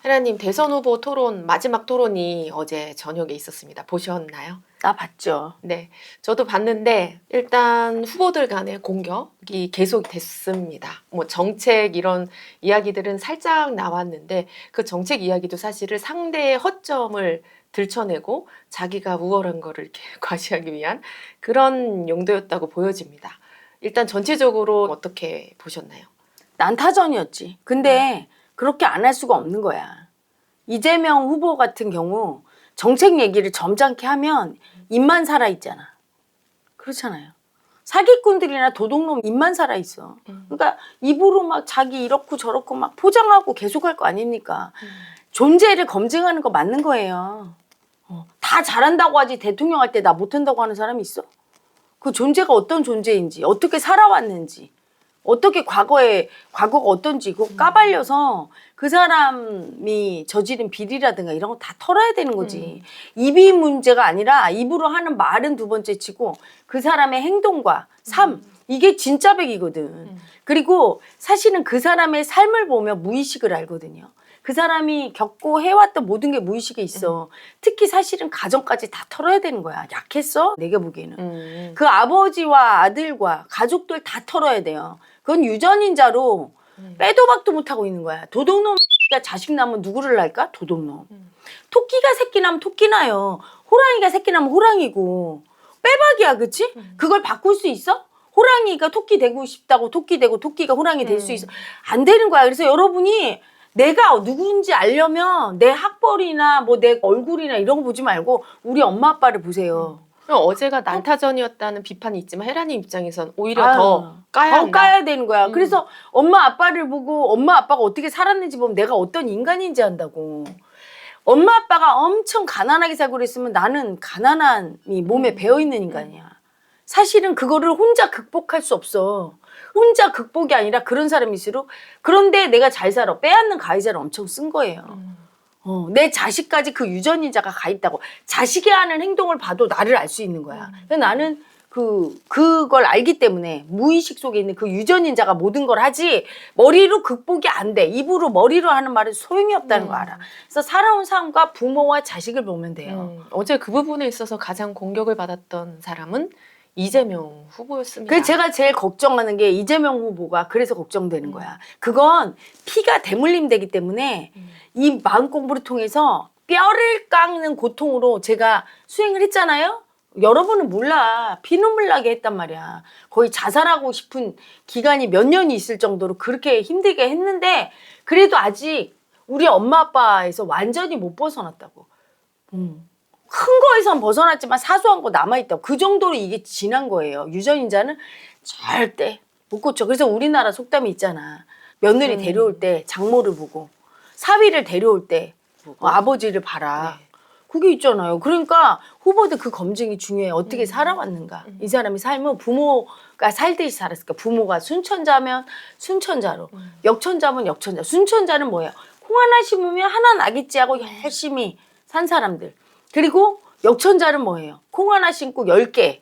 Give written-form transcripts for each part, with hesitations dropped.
헤라님, 대선 후보 토론, 마지막 토론이 어제 저녁에 있었습니다. 보셨나요? 나 봤죠. 네, 저도 봤는데 일단 후보들 간의 공격이 계속됐습니다. 뭐 정책 이런 이야기들은 살짝 나왔는데 그 정책 이야기도 사실은 상대의 허점을 들춰내고 자기가 우월한 거를 이렇게 과시하기 위한 그런 용도였다고 보여집니다. 일단 전체적으로 어떻게 보셨나요? 난타전이었지. 근데 그렇게 안 할 수가 없는 거야. 이재명 후보 같은 경우 정책 얘기를 점잖게 하면 입만 살아있잖아. 그렇잖아요. 사기꾼들이나 도둑놈 입만 살아있어. 그러니까 입으로 막 자기 이렇고 저렇고 막 포장하고 계속할 거 아닙니까? 존재를 검증하는 거 맞는 거예요. 다 잘한다고 하지 대통령 할 때 나 못한다고 하는 사람이 있어? 그 존재가 어떤 존재인지, 어떻게 살아왔는지, 어떻게 과거가 어떤지 그거 까발려서 그 사람이 저지른 비리라든가 이런 거 다 털어야 되는 거지. 입이 문제가 아니라 입으로 하는 말은 두 번째 치고 그 사람의 행동과 삶 이게 진짜 백이거든. 그리고 사실은 그 사람의 삶을 보면 무의식을 알거든요. 그 사람이 겪고 해왔던 모든 게 무의식에 있어. 특히 사실은 가정까지 다 털어야 되는 거야. 약했어? 내가 보기에는. 그 아버지와 아들과 가족들 다 털어야 돼요. 그건 유전인자로 빼도 박도 못하고 있는 거야. 도둑놈 자식 낳으면 누구를 낳을까? 도둑놈. 토끼가 새끼 낳으면 토끼 나요. 호랑이가 새끼 낳으면 호랑이고. 빼박이야, 그치? 그걸 바꿀 수 있어? 호랑이가 토끼 되고 싶다고 토끼 되고 토끼가 호랑이 될 수 있어? 안 되는 거야. 그래서 여러분이 내가 누구인지 알려면 내 학벌이나 뭐 내 얼굴이나 이런 거 보지 말고 우리 엄마 아빠를 보세요. 어제가 난타전이었다는 비판이 있지만 헤라님 입장에선 오히려 더 까야 한다. 까야 되는 거야. 그래서 엄마 아빠를 보고 엄마 아빠가 어떻게 살았는지 보면 내가 어떤 인간인지 안다고. 엄마 아빠가 엄청 가난하게 살고 그랬으면 나는 가난함이 몸에 배어있는 인간이야. 사실은 그거를 혼자 극복할 수 없어. 혼자 극복이 아니라 그런 사람일수록 그런데 내가 잘 살아. 빼앗는 가해자를 엄청 쓴 거예요. 내 자식까지 그 유전인자가 가 있다고. 자식이 하는 행동을 봐도 나를 알 수 있는 거야. 그래서 나는 그걸 알기 때문에 무의식 속에 있는 그 유전인자가 모든 걸 하지 머리로 극복이 안 돼. 입으로 머리로 하는 말은 소용이 없다는 거 알아. 그래서 살아온 삶과 부모와 자식을 보면 돼요. 어제 그 부분에 있어서 가장 공격을 받았던 사람은 이재명 후보였습니다. 그래서 제가 제일 걱정하는 게 이재명 후보가 그래서 걱정되는 거야. 그건 피가 대물림 되기 때문에 이 마음 공부를 통해서 뼈를 깎는 고통으로 제가 수행을 했잖아요. 여러분은 몰라. 피눈물 나게 했단 말이야. 거의 자살하고 싶은 기간이 몇 년이 있을 정도로 그렇게 힘들게 했는데 그래도 아직 우리 엄마 아빠에서 완전히 못 벗어났다고. 큰 거에선 벗어났지만 사소한 거 남아있다고. 그 정도로 이게 지난 거예요. 유전인자는 절대 못 고쳐. 그래서 우리나라 속담이 있잖아. 며느리 데려올 때 장모를 보고 사위를 데려올 때 아버지를 봐라. 네. 그게 있잖아요. 그러니까 후보들 그 검증이 중요해. 어떻게 살아왔는가. 이 사람이 삶은 부모가 살듯이 살았을까. 부모가 순천자면 순천자로, 역천자면 역천자. 순천자는 뭐예요? 콩 하나 심으면 하나 나겠지 하고 열심히 산 사람들. 그리고 역천자는 뭐예요? 콩 하나 심고 10개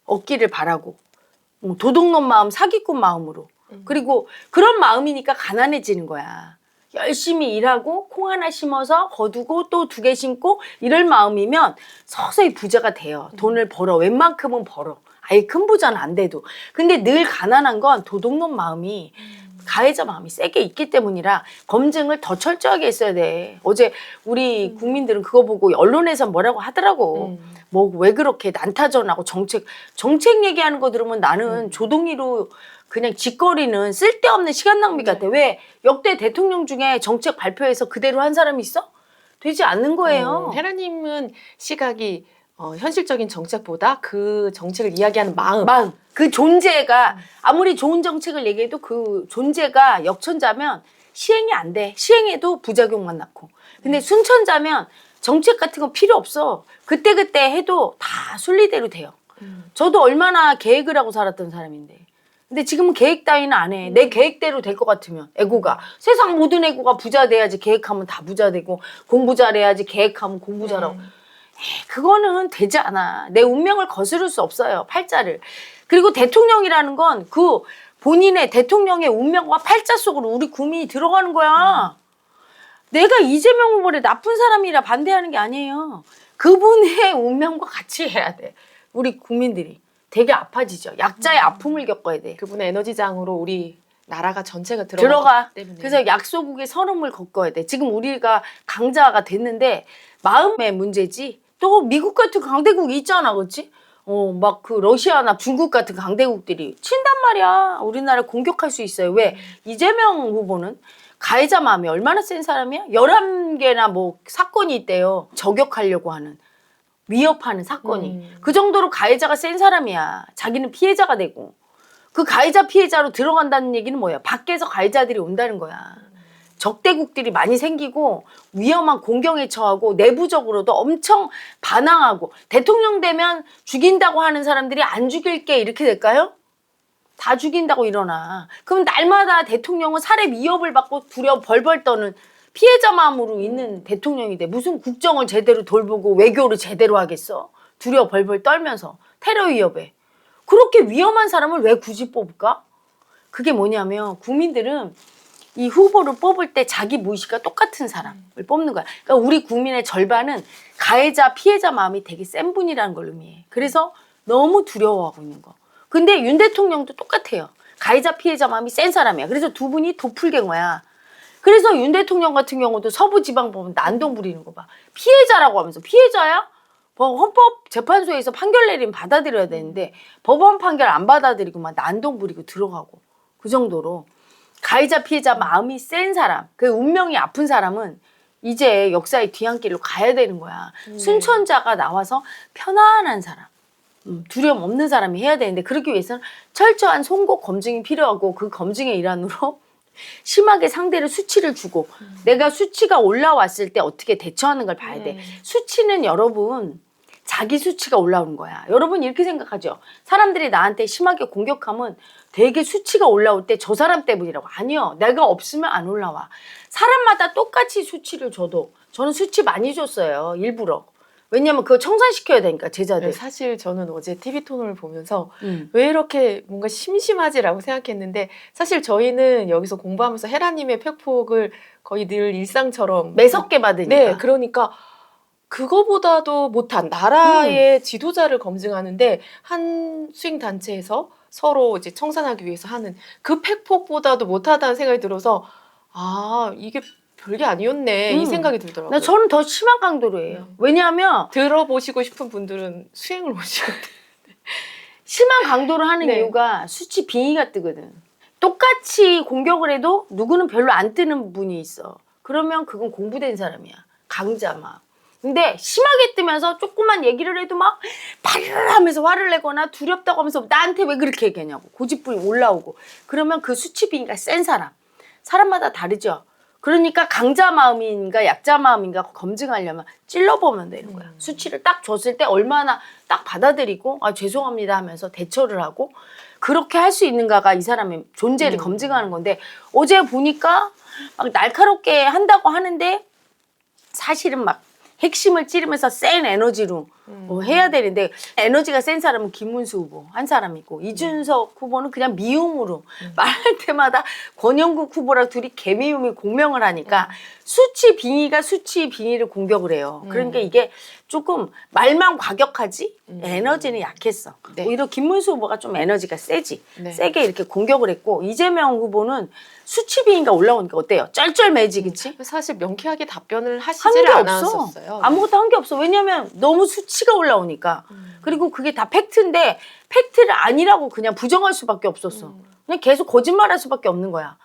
얻기를 바라고 도둑놈 마음, 사기꾼 마음으로. 그리고 그런 마음이니까 가난해지는 거야. 열심히 일하고 콩 하나 심어서 거두고 또 2개 심고 이럴 마음이면 서서히 부자가 돼요. 돈을 벌어. 웬만큼은 벌어. 아예 큰 부자는 안 돼도. 근데 늘 가난한 건 도둑놈 마음이 가해자 마음이 세게 있기 때문이라 검증을 더 철저하게 했어야 돼. 어제 우리 국민들은 그거 보고 언론에서 뭐라고 하더라고. 뭐 왜 그렇게 난타전하고 정책 얘기하는 거 들으면 나는 조동이로 그냥 짓거리는 쓸데없는 시간 낭비 같아. 왜 역대 대통령 중에 정책 발표해서 그대로 한 사람이 있어? 되지 않는 거예요. 헤라님은 시각이 현실적인 정책보다 그 정책을 이야기하는 마음. 그 존재가 아무리 좋은 정책을 얘기해도 그 존재가 역천자면 시행이 안 돼. 시행해도 부작용만 낳고. 근데 순천자면 정책 같은 거 필요 없어. 그때그때 해도 다 순리대로 돼요. 저도 얼마나 계획을 하고 살았던 사람인데. 근데 지금은 계획 따위는 안 해. 내 계획대로 될 것 같으면 애고가. 세상 모든 애고가 부자 돼야지 계획하면 다 부자 되고 공부 잘해야지 계획하면 공부 잘하고. 그거는 되지 않아. 내 운명을 거스를 수 없어요. 팔자를. 그리고 대통령이라는 건 그 본인의 대통령의 운명과 팔자 속으로 우리 국민이 들어가는 거야. 내가 이재명 후보를 나쁜 사람이라 반대하는 게 아니에요. 그분의 운명과 같이 해야 돼. 우리 국민들이 되게 아파지죠. 약자의 아픔을 겪어야 돼. 그분의 에너지장으로 우리 나라가 전체가 들어가. 때문에. 그래서 약소국의 선움을 겪어야 돼. 지금 우리가 강자가 됐는데 마음의 문제지. 또 미국 같은 강대국이 있잖아, 그렇지? 막 그 러시아나 중국 같은 강대국들이 친단 말이야. 우리나라 공격할 수 있어요. 왜? 이재명 후보는 가해자 마음이 얼마나 센 사람이야? 11개나 뭐 사건이 있대요. 저격하려고 하는. 위협하는 사건이. 그 정도로 가해자가 센 사람이야. 자기는 피해자가 되고. 그 가해자 피해자로 들어간다는 얘기는 뭐야? 밖에서 가해자들이 온다는 거야. 적대국들이 많이 생기고 위험한 공경에 처하고 내부적으로도 엄청 반항하고 대통령 되면 죽인다고 하는 사람들이 안 죽일게 이렇게 될까요? 다 죽인다고 일어나. 그럼 날마다 대통령은 살해 위협을 받고 두려워 벌벌 떠는 피해자 마음으로 있는 대통령이 돼. 무슨 국정을 제대로 돌보고 외교를 제대로 하겠어? 두려워 벌벌 떨면서 테러 위협에. 그렇게 위험한 사람을 왜 굳이 뽑을까? 그게 뭐냐면 국민들은 이 후보를 뽑을 때 자기 무의식과 똑같은 사람을 뽑는 거야. 그러니까 우리 국민의 절반은 가해자, 피해자 마음이 되게 센 분이라는 걸 의미해. 그래서 너무 두려워하고 있는 거. 근데 윤 대통령도 똑같아요. 가해자, 피해자 마음이 센 사람이야. 그래서 두 분이 도플갱어야. 그래서 윤 대통령 같은 경우도 서부지방법원 난동 부리는 거 봐. 피해자라고 하면서 피해자야? 헌법재판소에서 판결 내리면 받아들여야 되는데 법원 판결 안 받아들이고 막 난동 부리고 들어가고. 그 정도로 가해자 피해자 마음이 센 사람, 그 운명이 아픈 사람은 이제 역사의 뒤안길로 가야 되는 거야. 순천자가 나와서 편안한 사람, 두려움 없는 사람이 해야 되는데 그러기 위해서는 철저한 송곳 검증이 필요하고 그 검증의 일환으로 심하게 상대를 수치를 주고 내가 수치가 올라왔을 때 어떻게 대처하는 걸 봐야 돼. 수치는 여러분 자기 수치가 올라오는 거야. 여러분 이렇게 생각하죠. 사람들이 나한테 심하게 공격하면 되게 수치가 올라올 때 저 사람 때문이라고. 아니요. 내가 없으면 안 올라와. 사람마다 똑같이 수치를 줘도 저는 수치 많이 줬어요. 일부러. 왜냐면 그거 청산시켜야 되니까 제자들. 사실 저는 어제 TV토론을 보면서 왜 이렇게 뭔가 심심하지라고 생각했는데 사실 저희는 여기서 공부하면서 헤라님의 팩폭을 거의 늘 일상처럼 매섭게 받으니까. 네, 그러니까 그거보다도 못한 나라의 지도자를 검증하는데 한 스윙 단체에서 서로 이제 청산하기 위해서 하는 그 팩폭보다도 못하다는 생각이 들어서 아 이게 별게 아니었네 이 생각이 들더라고요. 저는 더 심한 강도로 해요. 왜냐하면 들어보시고 싶은 분들은 수행을 오시거든요. 심한 강도로 하는 네. 이유가 수치 빙의가 뜨거든. 똑같이 공격을 해도 누구는 별로 안 뜨는 분이 있어. 그러면 그건 공부된 사람이야. 강자 막. 근데 심하게 뜨면서 조그만 얘기를 해도 막 발을 하면서 화를 내거나 두렵다고 하면서 나한테 왜 그렇게 얘기하냐고 고집불이 올라오고 그러면 그 수치 빙의가 센 사람. 사람마다 다르죠. 그러니까 강자 마음인가 약자 마음인가 검증하려면 찔러보면 되는 거야. 수치를 딱 줬을 때 얼마나 딱 받아들이고 아 죄송합니다 하면서 대처를 하고 그렇게 할 수 있는가가 이 사람의 존재를 검증하는 건데 어제 보니까 막 날카롭게 한다고 하는데 사실은 막 핵심을 찌르면서 센 에너지로 해야 되는데 에너지가 센 사람은 김문수 후보 한 사람이고 이준석 후보는 그냥 미움으로 말할 때마다 권영국 후보랑 둘이 개미움이 공명을 하니까 수치 빙의가 수치 빙의를 공격을 해요. 그러니까 이게 조금 말만 과격하지 에너지는 약했어. 네. 오히려 김문수 후보가 좀 에너지가 세지. 네. 세게 이렇게 공격을 했고 이재명 후보는 수치 빙의가 올라오니까 어때요? 쩔쩔매지 그치? 사실 명쾌하게 답변을 한 하시질 게 없어. 않았었어요. 아무것도 한 게 없어. 왜냐면 너무 수치가 올라오니까. 그리고 그게 다 팩트인데 팩트를 아니라고 그냥 부정할 수밖에 없었어. 그냥 계속 거짓말할 수밖에 없는 거야.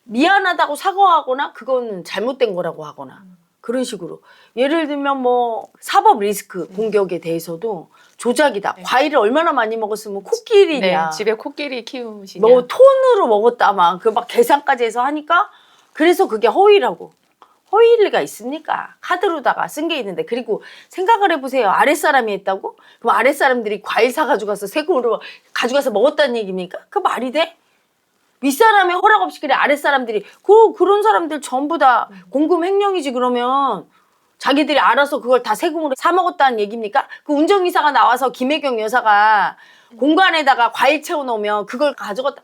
미안하다고 사과하거나 그거는 잘못된 거라고 하거나 그런 식으로. 예를 들면 뭐 사법 리스크 공격에 대해서도 조작이다. 과일을 얼마나 많이 먹었으면 코끼리냐. 네, 집에 코끼리 키우시냐. 너 톤으로 먹었다 막 그 막 계산까지 해서 하니까 그래서 그게 허위라고. 허위가 있습니까? 카드로다가 쓴 게 있는데 그리고 생각을 해보세요. 아랫사람이 했다고? 그럼 아랫사람들이 과일 사가지고 가서 세금으로 가져가서 먹었다는 얘기입니까? 그 말이 돼? 윗사람의 허락 없이 그래 아랫사람들이 그런 사람들 전부 다 공금 횡령이지 그러면 자기들이 알아서 그걸 다 세금으로 사 먹었다는 얘기입니까? 그 운전기사가 나와서 김혜경 여사가 공간에다가 과일 채워놓으면 그걸 가져갔다.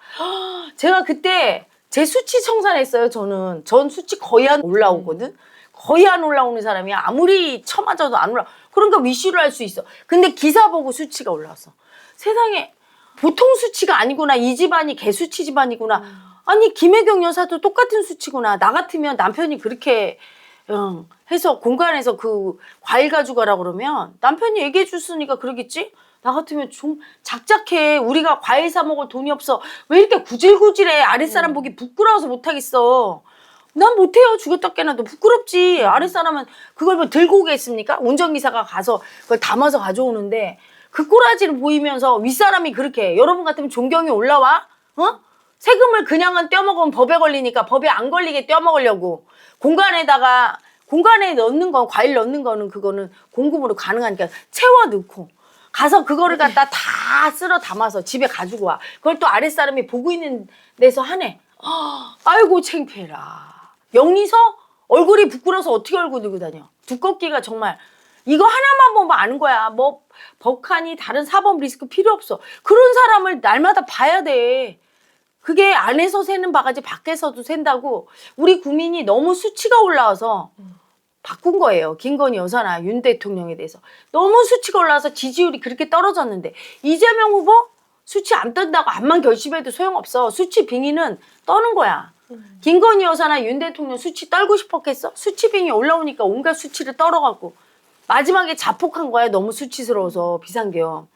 제가 그때 제 수치 청산했어요. 전 수치 거의 안 올라오거든. 거의 안 올라오는 사람이 아무리 쳐맞아도 안 올라. 그러니까 위시를 할 수 있어. 근데 기사 보고 수치가 올라왔어. 세상에 보통 수치가 아니구나. 이 집안이 개수치 집안이구나. 아니 김혜경 여사도 똑같은 수치구나. 나 같으면 남편이 그렇게 해서 공간에서 그 과일 가져가라 그러면 남편이 얘기해 줬으니까 그러겠지? 나 같으면 좀 작작해. 우리가 과일 사 먹을 돈이 없어. 왜 이렇게 구질구질해. 아랫사람 보기 부끄러워서 못하겠어. 난 못해요. 죽었다 깨나도 부끄럽지. 아랫사람은 그걸 뭐 들고 오겠습니까? 운전기사가 가서 그걸 담아서 가져오는데 그 꼬라지를 보이면서 윗사람이 그렇게 해. 여러분 같으면 존경이 올라와? 어? 세금을 그냥은 떼어먹으면 법에 걸리니까 법에 안 걸리게 떼어먹으려고 공간에 넣는 건 과일 넣는 거는 그거는 공금으로 가능하니까 채워 넣고 가서 그거를 갖다 다 쓸어 담아서 집에 가지고 와. 그걸 또 아랫사람이 보고 있는 데서 하네. 아이고 창피해라. 영리서 얼굴이 부끄러워서 어떻게 얼굴 들고 다녀. 두껍기가 정말 이거 하나만 보면 아는 거야. 뭐 법하니 다른 사법 리스크 필요 없어. 그런 사람을 날마다 봐야 돼. 그게 안에서 새는 바가지 밖에서도 샌다고 우리 국민이 너무 수치가 올라와서 바꾼 거예요. 김건희 여사나 윤 대통령에 대해서. 너무 수치가 올라와서 지지율이 그렇게 떨어졌는데 이재명 후보 수치 안 떤다고 암만 결심해도 소용없어. 수치 빙의는 떠는 거야. 김건희 여사나 윤 대통령 수치 떨고 싶었겠어? 수치 빙의 올라오니까 온갖 수치를 떨어갖고 마지막에 자폭한 거야. 너무 수치스러워서 비상계엄.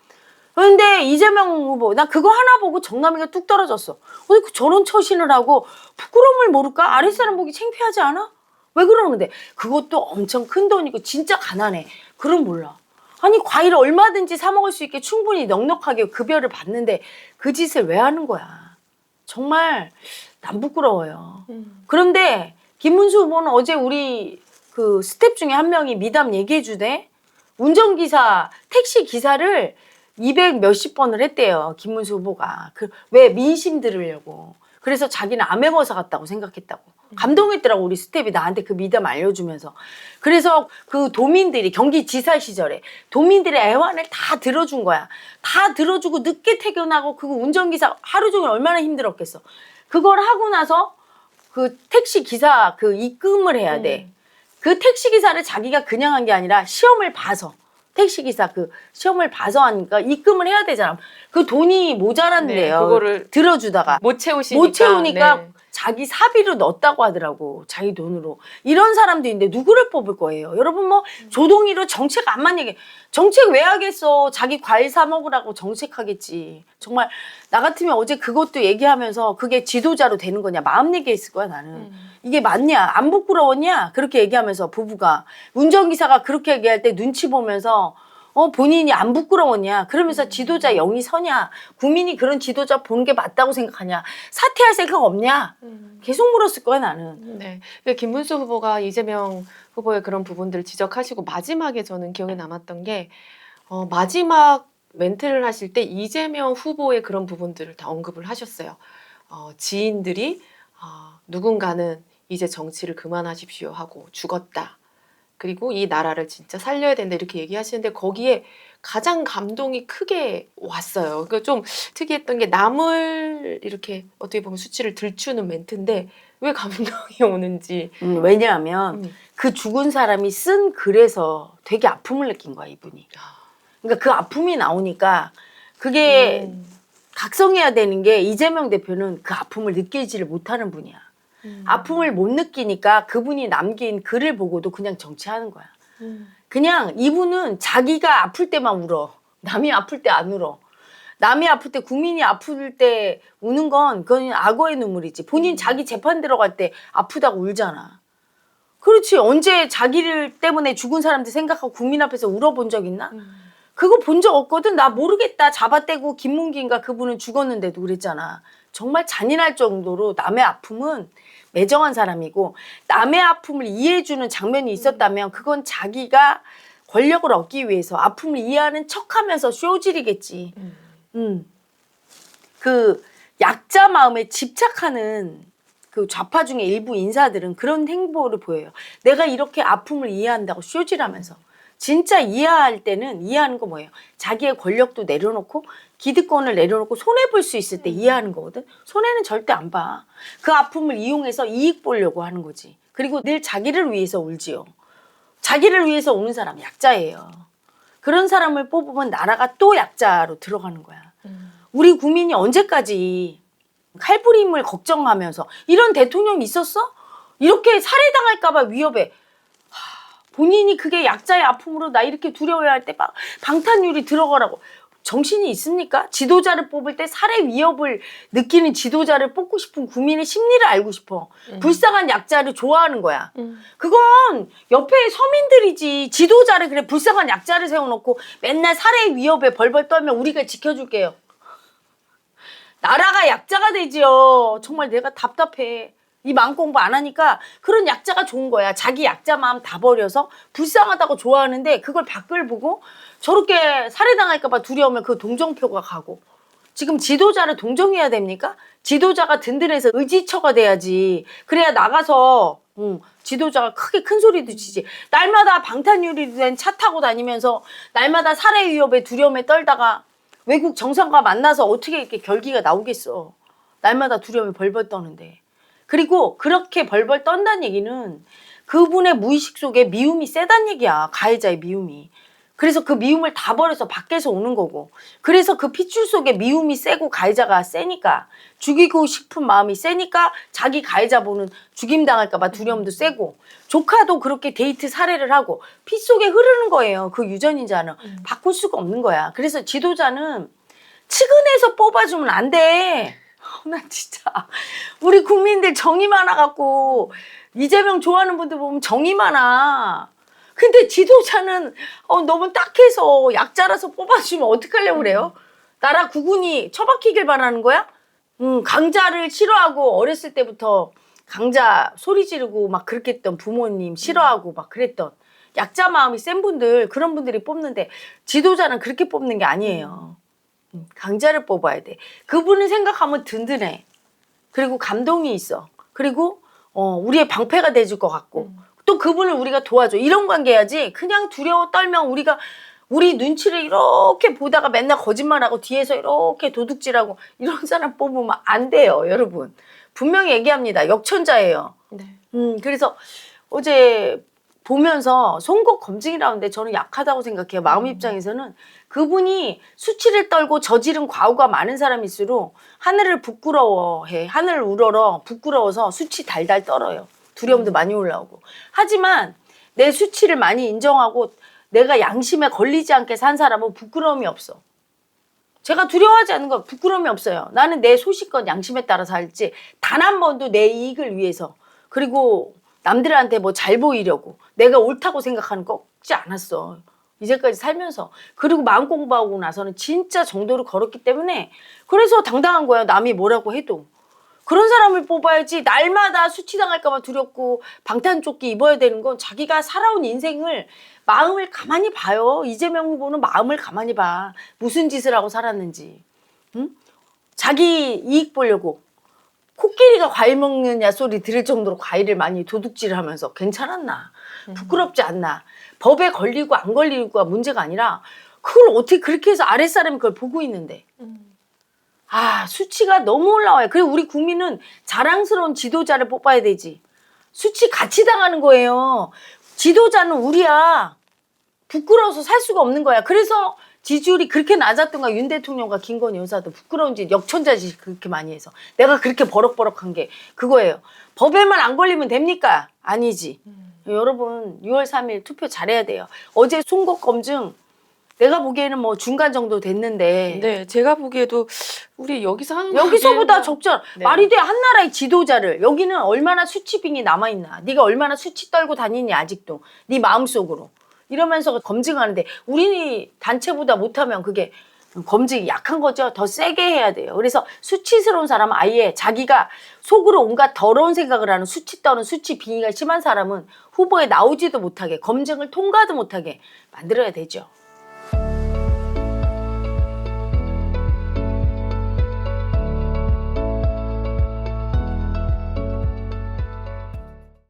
그런데 이재명 후보 나 그거 하나 보고 정남이가 뚝 떨어졌어. 어디 저런 처신을 하고 부끄러움을 모를까? 아랫사람 보기 창피하지 않아? 왜 그러는데? 그것도 엄청 큰 돈이고 진짜 가난해. 그럼 몰라. 아니 과일을 얼마든지 사 먹을 수 있게 충분히 넉넉하게 급여를 받는데 그 짓을 왜 하는 거야. 정말 난 부끄러워요. 그런데 김문수 후보는 어제 우리 그 스텝 중에 한 명이 미담 얘기해 주대. 운전기사 택시 기사를 200 몇십 번을 했대요. 김문수 후보가. 왜 민심 들으려고. 그래서 자기는 아메버사 같다고 생각했다고. 감동했더라고 우리 스텝이 나한테 그 미담 알려주면서. 그래서 그 도민들이 경기지사 시절에 도민들의 애환을 다 들어준 거야. 다 들어주고 늦게 퇴근하고 그 운전기사 하루 종일 얼마나 힘들었겠어. 그걸 하고 나서 그 택시기사 그 입금을 해야 돼. 그 택시기사를 자기가 그냥 한 게 아니라 시험을 봐서 택시기사 그 시험을 봐서 하니까 입금을 해야 되잖아. 그 돈이 모자란대요. 네, 그거를 들어주다가 못 채우니까 네. 자기 사비로 넣었다고 하더라고. 자기 돈으로. 이런 사람도 있는데 누구를 뽑을 거예요? 여러분 뭐 조동희로 정책 안만 얘기해. 정책 왜 하겠어. 자기 과일 사 먹으라고 정책하겠지. 정말 나 같으면 어제 그것도 얘기하면서 그게 지도자로 되는 거냐. 마음 얘기했을 거야 나는. 이게 맞냐. 안 부끄러웠냐. 그렇게 얘기하면서 부부가. 운전기사가 그렇게 얘기할 때 눈치 보면서 본인이 안 부끄러웠냐. 그러면서 지도자 영이 서냐. 국민이 그런 지도자 보는 게 맞다고 생각하냐. 사퇴할 생각 없냐. 계속 물었을 거야 나는. 네. 김문수 후보가 이재명 후보의 그런 부분들을 지적하시고 마지막에 저는 기억에 남았던 게 마지막 멘트를 하실 때 이재명 후보의 그런 부분들을 다 언급을 하셨어요. 지인들이 누군가는 이제 정치를 그만하십시오 하고 죽었다. 그리고 이 나라를 진짜 살려야 된다 이렇게 얘기하시는데 거기에 가장 감동이 크게 왔어요. 그러니까 좀 특이했던 게 남을 이렇게 어떻게 보면 수치를 들추는 멘트인데 왜 감동이 오는지. 왜냐하면 그 죽은 사람이 쓴 글에서 되게 아픔을 느낀 거야 이분이. 그러니까 그 아픔이 나오니까 그게 각성해야 되는 게 이재명 대표는 그 아픔을 느끼지를 못하는 분이야. 아픔을 못 느끼니까 그분이 남긴 글을 보고도 그냥 정치하는 거야. 그냥 이분은 자기가 아플 때만 울어. 남이 아플 때 안 울어. 남이 아플 때 국민이 아플 때 우는 건 그건 악어의 눈물이지. 본인 자기 재판 들어갈 때 아프다고 울잖아. 그렇지. 언제 자기를 때문에 죽은 사람들 생각하고 국민 앞에서 울어본 적 있나? 그거 본 적 없거든. 나 모르겠다. 잡아떼고 김문기인가 그분은 죽었는데도 그랬잖아. 정말 잔인할 정도로 남의 아픔은 매정한 사람이고 남의 아픔을 이해해주는 장면이 있었다면 그건 자기가 권력을 얻기 위해서 아픔을 이해하는 척하면서 쇼질이겠지. 그 약자 마음에 집착하는 그 좌파 중에 일부 인사들은 그런 행보를 보여요. 내가 이렇게 아픔을 이해한다고 쇼질하면서. 진짜 이해할 때는 이해하는 거 뭐예요? 자기의 권력도 내려놓고 기득권을 내려놓고 손해볼 수 있을 때 이해하는 거거든. 손해는 절대 안 봐. 그 아픔을 이용해서 이익 보려고 하는 거지. 그리고 늘 자기를 위해서 울지요. 자기를 위해서 우는 사람 약자예요. 그런 사람을 뽑으면 나라가 또 약자로 들어가는 거야. 우리 국민이 언제까지 칼부림을 걱정하면서 이런 대통령 있었어? 이렇게 살해당할까 봐 위협해. 본인이 그게 약자의 아픔으로 나 이렇게 두려워할 때 막 방탄유리 들어가라고. 정신이 있습니까? 지도자를 뽑을 때 살해 위협을 느끼는 지도자를 뽑고 싶은 국민의 심리를 알고 싶어. 불쌍한 약자를 좋아하는 거야. 그건 옆에 서민들이지. 지도자를 그래 불쌍한 약자를 세워놓고 맨날 살해 위협에 벌벌 떨면 우리가 지켜줄게요. 나라가 약자가 되지요. 정말 내가 답답해. 이 마음 공부 안 하니까 그런 약자가 좋은 거야. 자기 약자 마음 다 버려서 불쌍하다고 좋아하는데 그걸 밖을 보고 저렇게 살해당할까 봐 두려우면 그 동정표가 가고. 지금 지도자를 동정해야 됩니까? 지도자가 든든해서 의지처가 돼야지. 그래야 나가서 지도자가 크게 큰 소리도 치지. 날마다 방탄유리 된 차 타고 다니면서 날마다 살해 위협에 두려움에 떨다가 외국 정상과 만나서 어떻게 이렇게 결기가 나오겠어. 날마다 두려움에 벌벌 떠는데. 그리고 그렇게 벌벌 떤다는 얘기는 그분의 무의식 속에 미움이 세단 얘기야. 가해자의 미움이. 그래서 그 미움을 다 버려서 밖에서 오는 거고. 그래서 그 핏줄 속에 미움이 세고 가해자가 세니까 죽이고 싶은 마음이 세니까 자기 가해자 보는 죽임당할까 봐 두려움도 세고 조카도 그렇게 데이트 살해를 하고 피 속에 흐르는 거예요. 그 유전인자는. 바꿀 수가 없는 거야. 그래서 지도자는 측은해서 뽑아주면 안 돼. 나 진짜 우리 국민들 정이 많아갖고 이재명 좋아하는 분들 보면 정이 많아. 근데 지도자는 너무 딱해서 약자라서 뽑아주면 어떡하려고 그래요? 나라 국운이 처박히길 바라는 거야? 강자를 싫어하고 어렸을 때부터 강자 소리 지르고 막 그렇게 했던 부모님 싫어하고 막 그랬던 약자 마음이 센 분들 그런 분들이 뽑는데 지도자는 그렇게 뽑는 게 아니에요. 강자를 뽑아야 돼. 그분을 생각하면 든든해. 그리고 감동이 있어. 그리고 우리의 방패가 돼줄 것 같고 또 그분을 우리가 도와줘. 이런 관계야지. 그냥 두려워 떨면 우리 눈치를 이렇게 보다가 맨날 거짓말하고 뒤에서 이렇게 도둑질하고 이런 사람 뽑으면 안 돼요, 여러분. 분명히 얘기합니다. 역천자예요. 네. 그래서 어제 보면서 송곳 검증이라는데 저는 약하다고 생각해요. 마음 입장에서는 그분이 수치를 떨고 저지른 과오가 많은 사람일수록 하늘을 부끄러워해. 하늘을 우러러 부끄러워서 수치 달달 떨어요. 두려움도 많이 올라오고. 하지만 내 수치를 많이 인정하고 내가 양심에 걸리지 않게 산 사람은 부끄러움이 없어. 제가 두려워하지 않는 건 부끄러움이 없어요. 나는 내 소신껏 양심에 따라 살지 단 한 번도 내 이익을 위해서 그리고 남들한테 뭐 잘 보이려고 내가 옳다고 생각하는 거 꺾지 않았어. 이제까지 살면서. 그리고 마음 공부하고 나서는 진짜 정도를 걸었기 때문에 그래서 당당한 거야. 남이 뭐라고 해도. 그런 사람을 뽑아야지 날마다 수치당할까 봐 두렵고 방탄조끼 입어야 되는 건 자기가 살아온 인생을 마음을 가만히 봐요. 이재명 후보는 마음을 가만히 봐. 무슨 짓을 하고 살았는지. 응? 자기 이익 보려고. 코끼리가 과일 먹느냐 소리 들을 정도로 과일을 많이 도둑질을 하면서 괜찮았나? 부끄럽지 않나? 법에 걸리고 안 걸리고가 문제가 아니라 그걸 어떻게 그렇게 해서 아랫사람이 그걸 보고 있는데. 수치가 너무 올라와요. 그리고 우리 국민은 자랑스러운 지도자를 뽑아야 되지. 수치 같이 당하는 거예요. 지도자는 우리야. 부끄러워서 살 수가 없는 거야. 그래서 지지율이 그렇게 낮았던 거야. 윤 대통령과 김건희 여사도 부끄러운 짓, 역천자짓 그렇게 많이 해서. 내가 그렇게 버럭버럭한 게 그거예요. 법에만 안 걸리면 됩니까? 아니지. 여러분 6월 3일 투표 잘해야 돼요. 어제 송곳 검증 내가 보기에는 뭐 중간 정도 됐는데 네, 제가 보기에도 우리 여기서 하는 여기서보다 적절. 네. 말이 돼. 한 나라의 지도자를. 여기는 얼마나 수치빙이 남아있나. 네가 얼마나 수치 떨고 다니니 아직도. 네 마음속으로. 이러면서 검증하는데 우리 단체보다 못하면 그게 검증이 약한 거죠. 더 세게 해야 돼요. 그래서 수치스러운 사람은 아예 자기가 속으로 온갖 더러운 생각을 하는 수치 떠는 수치 빙의가 심한 사람은 후보에 나오지도 못하게 검증을 통과도 못하게 만들어야 되죠.